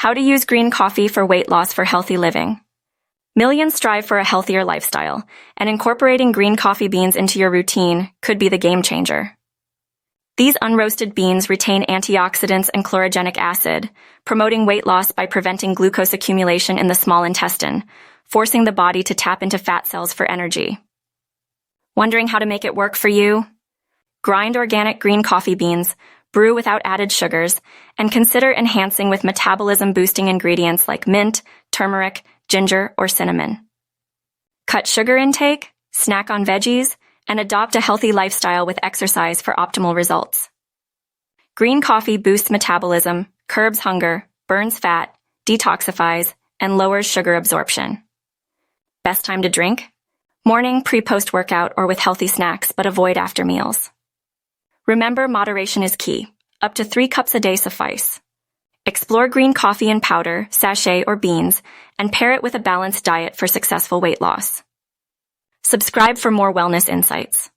How to use green coffee for weight loss for healthy living. Millions strive for a healthier lifestyle, and incorporating green coffee beans into your routine could be the game changer. These unroasted beans retain antioxidants and chlorogenic acid, promoting weight loss by preventing glucose accumulation in the small intestine, forcing the body to tap into fat cells for energy. Wondering how to make it work for you? Grind organic green coffee beans, brew without added sugars, and consider enhancing with metabolism-boosting ingredients like mint, turmeric, ginger, or cinnamon. Cut sugar intake, snack on veggies, and adopt a healthy lifestyle with exercise for optimal results. Green coffee boosts metabolism, curbs hunger, burns fat, detoxifies, and lowers sugar absorption. Best time to drink? Morning, pre-post workout, or with healthy snacks, but avoid after meals. Remember, moderation is key. Up to 3 cups a day suffice. Explore green coffee in powder, sachet, or beans, and pair it with a balanced diet for successful weight loss. Subscribe for more wellness insights.